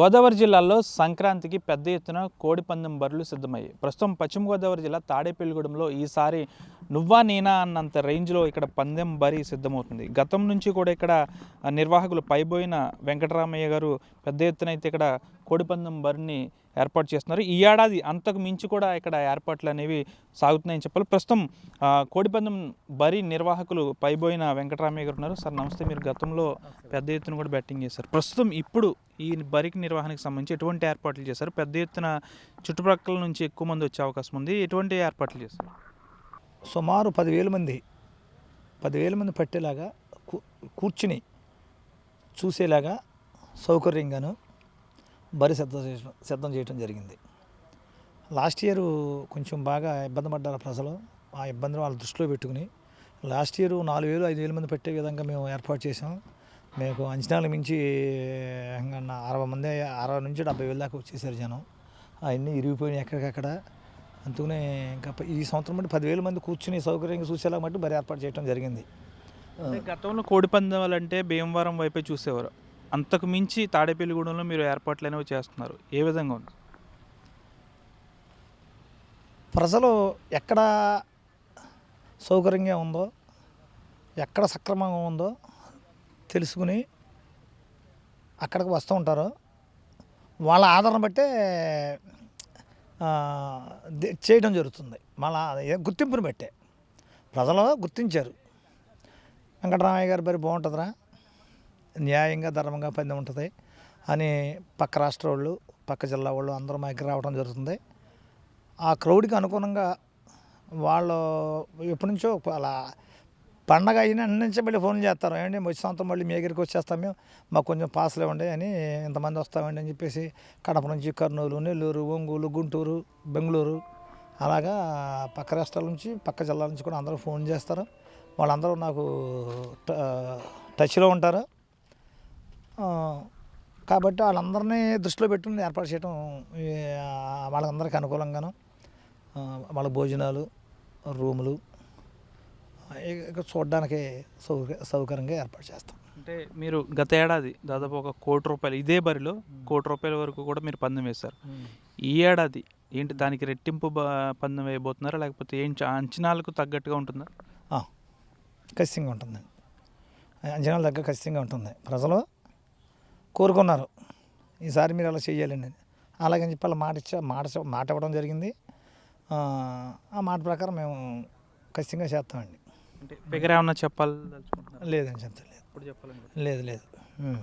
గోదావరి జిల్లాలో సంక్రాంతికి పెద్ద ఎత్తున కోడిపందెం బరులు సిద్ధమయ్యాయి. ప్రస్తుతం పశ్చిమ గోదావరి జిల్లా తాడేపల్లిగూడెంలో ఈసారి నువ్వా నేనా అన్నంత రేంజ్లో ఇక్కడ పందెం బరి సిద్ధమవుతుంది. గతం నుంచి కూడా ఇక్కడ నిర్వాహకులు పైబోయిన వెంకటరామయ్య గారు పెద్ద ఎత్తున అయితే ఇక్కడ కోడిపందెం బరిని ఏర్పాటు చేస్తున్నారు. ఈ ఏడాది అంతకు మించి కూడా ఇక్కడ ఏర్పాట్లు అనేవి సాగుతున్నాయని చెప్పాలి. ప్రస్తుతం కోడిపందెం బరి నిర్వాహకులు పైబోయిన వెంకటరామయ్య గారు ఉన్నారు. సార్ నమస్తే. మీరు గతంలో పెద్ద ఎత్తున కూడా బ్యాటింగ్ చేశారు. ప్రస్తుతం ఇప్పుడు ఈ బరికి నిర్వహణకు సంబంధించి ఎటువంటి ఏర్పాట్లు చేశారు? పెద్ద ఎత్తున చుట్టుప్రక్కల నుంచి ఎక్కువ మంది వచ్చే అవకాశం ఉంది. ఎటువంటి ఏర్పాట్లు చేశారు? సుమారు 10,000 మంది పట్టేలాగా కూర్చుని చూసేలాగా సౌకర్యంగాను బరి సిద్ధం చేయడం జరిగింది. లాస్ట్ ఇయర్ కొంచెం బాగా ఇబ్బంది పడ్డారు ప్రజలు. ఆ ఇబ్బందిని వాళ్ళు దృష్టిలో పెట్టుకుని లాస్ట్ ఇయర్ 4,000-5,000 మంది పెట్టే విధంగా మేము ఏర్పాటు చేసాం. మీకు అంచనాలకు మించి 60 నుంచి 70,000 దాకా వచ్చేసారు జనం. అవన్నీ ఇరిగిపోయినాయి ఎక్కడికక్కడ. అందుకనే ఇంకా ఈ సంవత్సరం బట్టి 10,000 మంది కూర్చుని సౌకర్యంగా చూసేలా మట్టి బరి ఏర్పాటు చేయడం జరిగింది. గతంలో కోడిపందాలు అంటే భీమవరం వైపే చూసేవారు. అంతకు మించి తాడేపల్లిగూడెంలో మీరు ఏర్పాట్లు అనేవి చేస్తున్నారు. ఏ విధంగా ఉంది? ప్రజలు ఎక్కడ సౌకర్యంగా ఉందో, ఎక్కడ సక్రమంగా ఉందో తెలుసుకుని అక్కడికి వస్తూ ఉంటారు. వాళ్ళ ఆదరణ బట్టే చేయడం జరుగుతుంది. మళ్ళీ గుర్తింపుని బట్టే ప్రజలు గుర్తించారు. వెంకటరామయ్య గారి బరి బాగుంటుందిరా, న్యాయంగా ధర్మంగా పందెం ఉంటుంది అని పక్క రాష్ట్ర వాళ్ళు, పక్క జిల్లా వాళ్ళు అందరూ మా దగ్గర రావడం జరుగుతుంది. ఆ క్రౌడ్కి అనుగుణంగా వాళ్ళు ఎప్పటి నుంచో అలా పండగ అయిన నుంచి మళ్ళీ ఫోన్ చేస్తారు. ఏమండి వచ్చే సంవత్సరం మళ్ళీ మీ దగ్గరికి వచ్చేస్తాం, మేము మాకు కొంచెం పాసులు ఇవ్వండి అని, ఇంతమంది వస్తామండి అని చెప్పేసి కడప నుంచి కర్నూలు, నెల్లూరు, ఒంగోలు, గుంటూరు, బెంగళూరు అలాగా పక్క రాష్ట్రాల నుంచి పక్క జిల్లాల నుంచి కూడా అందరూ ఫోన్ చేస్తారు. వాళ్ళందరూ నాకు టచ్లో ఉంటారు. కాబట్టి వాళ్ళందరినీ దృష్టిలో పెట్టుకుని ఏర్పాటు చేయడం వాళ్ళందరికీ అనుకూలంగాను వాళ్ళ భోజనాలు, రూములు చూడడానికి సౌకర్యంగా ఏర్పాటు చేస్తాం. అంటే మీరు గత ఏడాది దాదాపు ₹1 కోటి ఇదే బరిలో ₹1 కోటి వరకు కూడా మీరు పందెం వేశారు. ఈ ఏడాది ఏంటి దానికి రెట్టింపు పందెం వేయబోతున్నారా, లేకపోతే ఏంటి అంచనాలకు తగ్గట్టుగా ఉంటుందా? ఖచ్చితంగా ఉంటుందండి. అంచనాల దగ్గర ఖచ్చితంగా ఉంటుంది. ప్రజలు కోరుకున్నారు ఈసారి మీరు అలా చేయాలండి. అలాగని చెప్పి అలా మాట ఇవ్వడం జరిగింది. ఆ మాట ప్రకారం మేము ఖచ్చితంగా చేస్తామండి. అంటే ఫిగర్ ఏమన్నా చెప్పాలి? లేదని చెప్తలేదు. లేదు.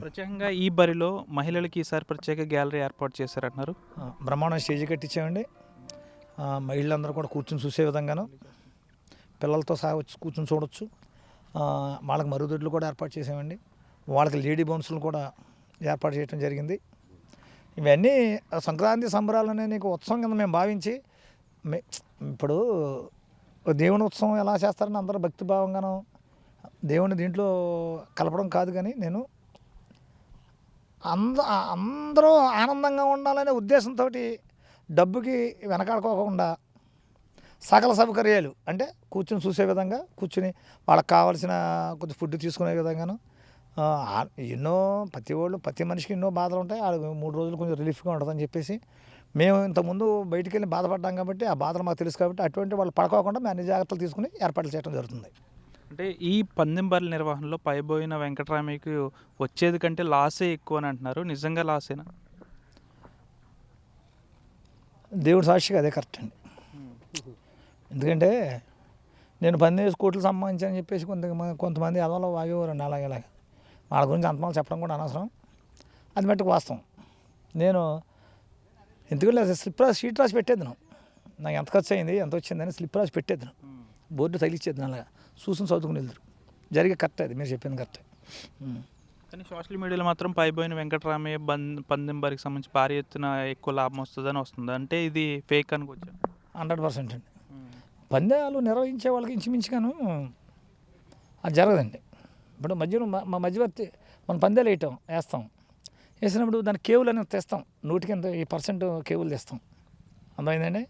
ప్రత్యేకంగా ఈ బరిలో మహిళలకి ఈసారి ప్రత్యేక గ్యాలరీ ఏర్పాటు చేశారంటున్నారు. బ్రహ్మాండం స్టేజ్ కట్టించామండి. మహిళలందరూ కూడా కూర్చొని చూసే విధంగాను పిల్లలతో సహా వచ్చి కూర్చొని చూడవచ్చు. వాళ్ళకి మరుగుదొడ్లు కూడా ఏర్పాటు చేసామండి. వాళ్ళకి లేడీ బౌన్స్లు కూడా ఏర్పాటు చేయడం జరిగింది. ఇవన్నీ సంక్రాంతి సంబరాలనే నీకు ఉత్సవం కింద మేము భావించి, ఇప్పుడు దేవుని ఉత్సవం ఎలా చేస్తారని అందరూ భక్తిభావంగాను దేవుని దీంట్లో కలపడం కాదు, కానీ నేను అందరూ ఆనందంగా ఉండాలనే ఉద్దేశంతో డబ్బుకి వెనకాడుకోకుండా సకల సౌకర్యాలు అంటే కూర్చొని చూసే విధంగా, కూర్చుని వాళ్ళకి కావాల్సిన కొద్ది ఫుడ్ తీసుకునే విధంగాను ఎన్నో ప్రతి మనిషికి ఎన్నో బాధలు ఉంటాయి. వాళ్ళకి 3 రోజులు కొంచెం రిలీఫ్గా ఉంటుందని చెప్పేసి మేము ఇంతకుముందు బయటికి వెళ్ళి బాధపడ్డాం కాబట్టి ఆ బాధలు మాకు తెలుసు కాబట్టి అటువంటి వాళ్ళు పడుకోకుండా మేము అన్ని జాగ్రత్తలు తీసుకుని ఏర్పాట్లు చేయడం జరుగుతుంది. అంటే ఈ పందెం బర్ల నిర్వహణలో పైబోయిన వెంకటరామయ్యకి వచ్చేది కంటే లాసే ఎక్కువ అని అంటున్నారు. నిజంగా లాసేనా? దేవుడు సాక్షిగా అదే కరెక్ట్ అండి. ఎందుకంటే నేను 15 కోట్లు సంపాదించానని చెప్పేసి కొంతమంది అదలో వాగేవారండి. అలాగే వాళ్ళ గురించి అంతమాలు చెప్పడం కూడా అనవసరం. అది మట్టుకు వాస్తవం. నేను ఎందుకంటే షీట్ రాసి పెట్టేద్దాను. నాకు ఎంత ఖర్చు అయింది, ఎంత వచ్చిందని స్లిప్ రాసి పెట్టేద్దాను. బోర్డు తగిలిచ్చేద్దాను. అలాగా చూసుకుని చదువుకుని వెళ్తారు. జరిగే కరెక్ట్, అది మీరు చెప్పింది కరెక్ట్. కానీ సోషల్ మీడియాలో మాత్రం పైబోయిన వెంకటరామయ్య పందెం బరికి సంబంధించి భారీ ఎత్తున ఎక్కువ లాభం వస్తుందని వస్తుంది. అంటే ఇది ఫేక్ అనుకోవచ్చు? 100% అండి. పందాలు నిర్వహించే వాళ్ళకి ఇంచుమించుగాను అది జరగదండి. ఇప్పుడు మా మధ్యవర్తి మనం పందాలు వేస్తాం. వేసినప్పుడు దాని కేవులు అనేది తెస్తాం. 100% కేవులు తెస్తాం. అర్థమైందండి?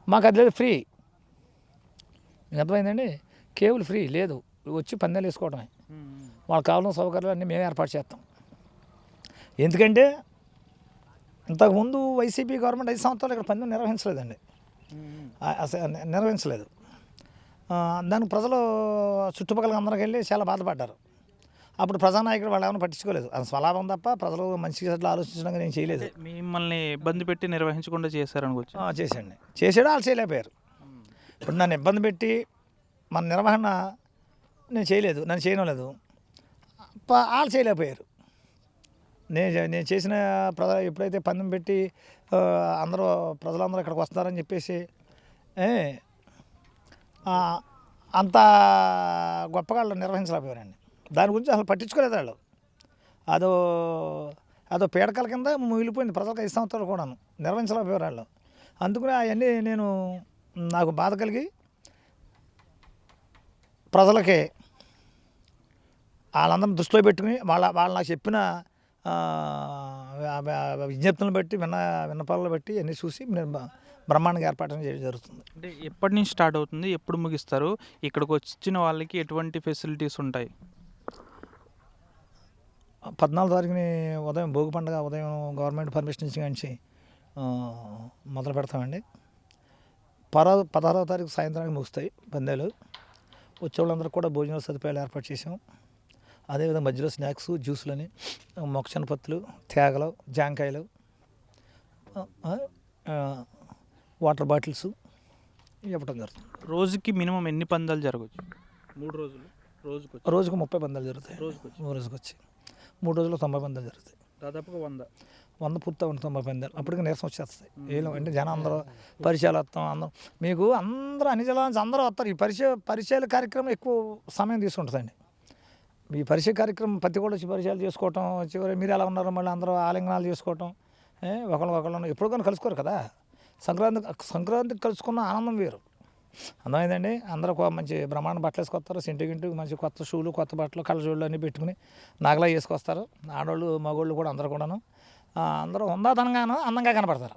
మాకు అది లేదు, ఫ్రీ. మీకు అర్థమైందండి? కేబుల్ ఫ్రీ లేదు, వచ్చి పందాలు వేసుకోవడమే. వాళ్ళకి కావాల్సిన సౌకర్యాలు అన్నీ మేమే ఏర్పాటు చేస్తాం. ఎందుకంటే ఇంతకుముందు వైసీపీ గవర్నమెంట్ 5 సంవత్సరాలు ఇక్కడ పందెం నిర్వహించలేదండి. అసలు నిర్వహించలేదు. దానికి ప్రజలు చుట్టుపక్కల అందరికి వెళ్ళి చాలా బాధపడ్డారు. అప్పుడు ప్రజానాయకుడు వాళ్ళు ఏమైనా పట్టించుకోలేదు. అది స్వలాభం తప్ప ప్రజలు మంచిగా అట్లా ఆలోచించడానికి నేను చేయలేదు. మిమ్మల్ని ఇబ్బంది పెట్టి నిర్వహించకుండా చేశారనుకోవచ్చు. చేశాడు వాళ్ళు చేయలేకపోయారు. ఇప్పుడు నన్ను ఇబ్బంది పెట్టి మన నిర్వహణ నేను చేయలేదు, నన్ను చేయడం లేదు, వాళ్ళు చేయలేకపోయారు. నేను చేసిన ఎప్పుడైతే పందెం పెట్టి ప్రజలందరూ ఇక్కడికి వస్తారని చెప్పేసి అంత గొప్పగా వాళ్ళు నిర్వహించలేకపోయారండి. దాని గురించి అసలు పట్టించుకోలేదు వాళ్ళు. అదో పీడకల కింద మిగిలిపోయింది ప్రజలకు 5 సంవత్సరాలు కూడాను నిర్వహించలేకపోయారు వాళ్ళు. అందుకని అవన్నీ నాకు బాధ కలిగి ప్రజలకి వాళ్ళందరిని దృష్టిలో పెట్టుకుని వాళ్ళు నాకు చెప్పిన విజ్ఞప్తులను బట్టి విన్నపాలను బట్టి అన్నీ చూసి నేను బ్రహ్మాండంగా ఏర్పాటు చేయడం జరుగుతుంది. అంటే ఎప్పటి నుంచి స్టార్ట్ అవుతుంది, ఎప్పుడు ముగిస్తారు, ఇక్కడికి వచ్చిన వాళ్ళకి ఎటువంటి ఫెసిలిటీస్ ఉంటాయి? 14వ తారీఖుని ఉదయం భోగి పండుగ ఉదయం గవర్నమెంట్ పర్మిషన్ ఇచ్చి మొదలు పెడతామండి. 16వ తారీఖు సాయంత్రానికి ముగుస్తాయి పందాలు. వచ్చే వాళ్ళందరూ కూడా భోజనాల సదుపాయాలు ఏర్పాటు చేసాం. అదేవిధంగా మధ్యలో స్నాక్స్, జ్యూసులని, మొక్కజొన్న పత్తులు, తేగలు, జాంకాయలు, వాటర్ బాటిల్స్ ఇవ్వటం జరుగుతుంది. రోజుకి మినిమం ఎన్ని పందాలు జరగవచ్చు? 3 రోజులు రోజుకు 30 పందాలు జరుగుతాయి. రోజుకి వచ్చి 3 రోజుల్లో 90 పందాలు జరుగుతాయి. దాదాపుగా 100 పూర్తి 90 పందాలు. అప్పటికి నీరసం వచ్చేస్తాయి. అంటే జనం అందరూ పరిచయాలు వస్తాం, అందరం మీకు అందరూ అన్ని జిల్లాల నుంచి అందరూ వస్తారు. ఈ పరిచయాల కార్యక్రమం ఎక్కువ సమయం తీసుకుంటుందండి. ఈ పరిచయ కార్యక్రమం ప్రతి కూడా వచ్చి పరిచయాలు చేసుకోవటం, చివరి మీరు ఎలా ఉన్నారు మళ్ళీ అందరూ ఆలింగనాలు చేసుకోవటం, ఒకళ్ళు ఎప్పుడు కానీ కలుసుకోరు కదా. సంక్రాంతికి కలుసుకున్న ఆనందం వేరు. అందమైందండి. అందరూ మంచి బ్రహ్మాండ బట్టలు వేసుకొస్తారు. ఇంటికి మంచి కొత్త షూలు, కొత్త బట్టలు, కళ్ళజోళ్ళు అన్నీ పెట్టుకుని నాగలా వేసుకొస్తారు. ఆడవాళ్ళు మగవాళ్ళు కూడా అందరూ కూడాను అందరూ హుందాతనంగాను అందంగా కనపడతారు.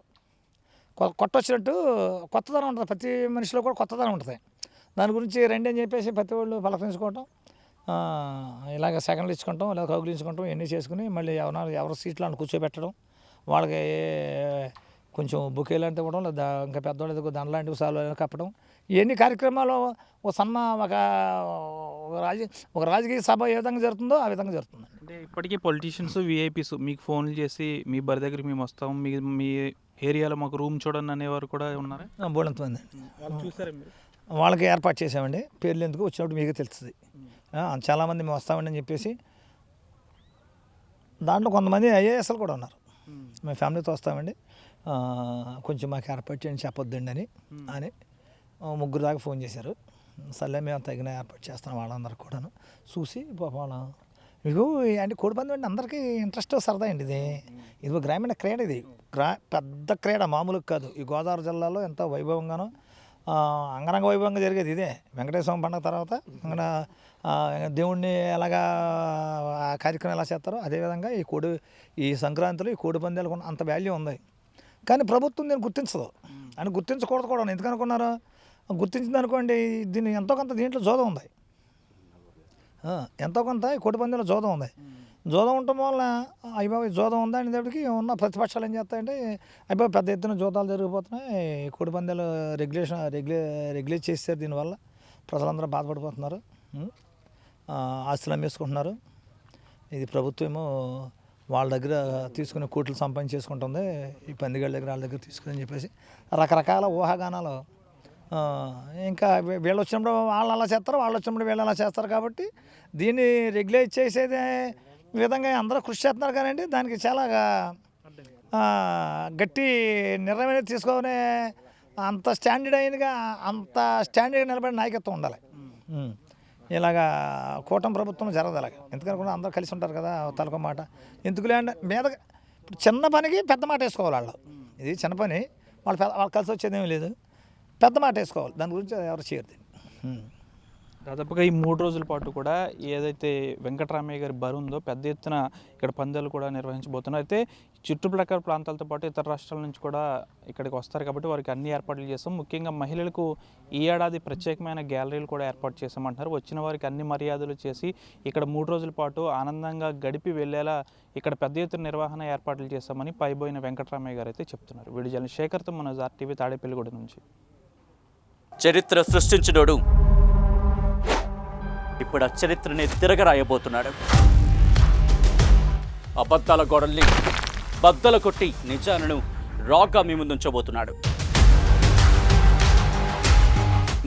కొట్టొచ్చినట్టు కొత్తదనం ఉంటుంది. ప్రతి మనిషిలో కూడా కొత్తదనం ఉంటుంది. దాని గురించి రండి అని చెప్పేసి ప్రతి వాళ్ళు పలకరించుకోవటం, ఇలాగ సెకండ్లు ఇచ్చుకుంటాం, ఇలా కౌగులించుకుంటాం, ఇవన్నీ చేసుకుని మళ్ళీ ఎవరి సీట్లు అని కూర్చోబెట్టడం, వాళ్ళకి కొంచెం బుకే లాంటివి ఇవ్వడం, లేదా ఇంకా పెద్దవాళ్ళకి దండ లాంటివి సాలు కప్పడం, ఇవన్నీ కార్యక్రమాలు ఒక రాజకీయ సభ ఏ విధంగా జరుగుతుందో ఆ విధంగా జరుగుతుంది. అంటే ఇప్పటికీ పొలిటీషియన్స్, విఐపీస్ మీకు ఫోన్లు చేసి మీ బరి దగ్గరికి మేము వస్తాం, మీ ఏరియాలో మాకు రూమ్ చూడండి అనేవారు కూడా ఉన్నారా? బోలంతమంది చూసారా మీరు? వాళ్ళకి ఏర్పాటు చేసామండి. పేర్లు ఎందుకు వచ్చినప్పుడు మీకు తెలుస్తుంది. చాలామంది మేము వస్తామండి అని చెప్పేసి, దాంట్లో కొంతమంది ఐఏఎస్లు కూడా ఉన్నారు. మేము ఫ్యామిలీతో వస్తామండి, కొంచెం మాకు ఏర్పాటు చేయండి చెప్పొద్దండి అని 3 దాకా ఫోన్ చేశారు. సర్లే మేము తగిన ఏర్పాటు చేస్తాం. వాళ్ళందరూ కూడాను చూసి వాళ్ళ మీకు అంటే కోడిపందెం అంటే అందరికీ ఇంట్రెస్ట్, సరదా అండి. ఇది ఒక గ్రామీణ క్రీడ. ఇది పెద్ద క్రీడ, మామూలుగా కాదు. ఈ గోదావరి జిల్లాలో ఎంత వైభవంగానో అంగరంగ వైభవంగా జరిగేది ఇదే. వెంకటేశ్వర పండుగ తర్వాత దేవుణ్ణి ఎలాగా ఆ కార్యక్రమం ఎలా చేస్తారో అదేవిధంగా ఈ సంక్రాంతిలో ఈ కోడి పందాలకు అంత వాల్యూ ఉంది. కానీ ప్రభుత్వం దీన్ని గుర్తించదు. అని గుర్తించకూడదు కూడా. ఎందుకు అనుకున్నారు? గుర్తించింది అనుకోండి, దీన్ని ఎంతో కొంత దీంట్లో జోదం ఉంది. ఎంతో కొంత ఈ కోడి పందాలో జోదం ఉంది. జోదం ఉండటం వల్ల అయ్యబాబు జోదం ఉందా అనేటప్పటికి ఉన్న ప్రతిపక్షాలు ఏం చేస్తాయంటే, అయ్యబాబు పెద్ద ఎత్తున జోదాలు జరిగిపోతున్నాయి, కోడి పందాలు రెగ్యులేట్ చేస్తారు, దీనివల్ల ప్రజలందరూ బాధపడిపోతున్నారు, ఆస్తులు అమ్మేసుకుంటున్నారు, ఇది ప్రభుత్వం ఏమో వాళ్ళ దగ్గర తీసుకుని కోట్లు సంపాదించేసుకుంటుంది, ఈ పందిగాళ్ళ దగ్గర వాళ్ళ దగ్గర తీసుకుని అని చెప్పేసి రకరకాల ఊహాగానాలు. ఇంకా వీళ్ళు వచ్చినప్పుడు వాళ్ళు అలా చేస్తారు, వాళ్ళు వచ్చినప్పుడు వీళ్ళు అలా చేస్తారు. కాబట్టి దీన్ని రెగ్యులేట్ చేసేది విధంగా అందరూ కృషి చేస్తున్నారు. కానీ దానికి చాలా గట్టి నిర్ణయం తీసుకొని అంత స్టాండర్డ్గా నిలబడిన నాయకత్వం ఉండాలి. ఇలాగా కూటమి ప్రభుత్వం జరగదు. అలాగే ఎందుకనుకున్నా అందరూ కలిసి ఉంటారు కదా, తలకో మాట ఎందుకు లేండి మీద. ఇప్పుడు చిన్న పనికి పెద్ద మాట వేసుకోవాలి వాళ్ళు. ఇది చిన్న పని, వాళ్ళు కలిసి వచ్చేది ఏమీ లేదు, పెద్ద మాట వేసుకోవాలి. దాని గురించి ఎవరు చేయరు. దాదాపుగా ఈ 3 రోజుల పాటు కూడా ఏదైతే వెంకటరామయ్య గారి బరి ఉందో పెద్ద ఎత్తున ఇక్కడ పందాలు కూడా నిర్వహించబోతున్నారు. అయితే చుట్టుప్రక్కల ప్రాంతాలతో పాటు ఇతర రాష్ట్రాల నుంచి కూడా ఇక్కడికి వస్తారు కాబట్టి వారికి అన్ని ఏర్పాట్లు చేస్తాం. ముఖ్యంగా మహిళలకు ఈ ఏడాది ప్రత్యేకమైన గ్యాలరీలు కూడా ఏర్పాటు చేసామంటున్నారు. వచ్చిన వారికి అన్ని మర్యాదలు చేసి ఇక్కడ 3 రోజుల పాటు ఆనందంగా గడిపి వెళ్ళేలా ఇక్కడ పెద్ద ఎత్తున నిర్వహణ ఏర్పాట్లు చేస్తామని పైబోయిన వెంకటరామయ్య గారు అయితే చెప్తున్నారు. వీడియో జర్నలిస్ట్ శేఖర్తో మనోజ్ RTV తాడేపల్లిగూడ నుంచి. చరిత్ర సృష్టించినోడు ఇప్పుడు ఆ చరిత్రని తిరగరాయబోతున్నాడు. అబద్ధాల గోడల్ని బద్దలు కొట్టి నిజాలను రాగా మీ ముందుంచబోతున్నాడు.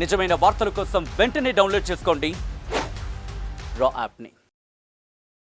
నిజమైన వార్తల కోసం వెంటనే డౌన్లోడ్ చేసుకోండి రా యాప్ని.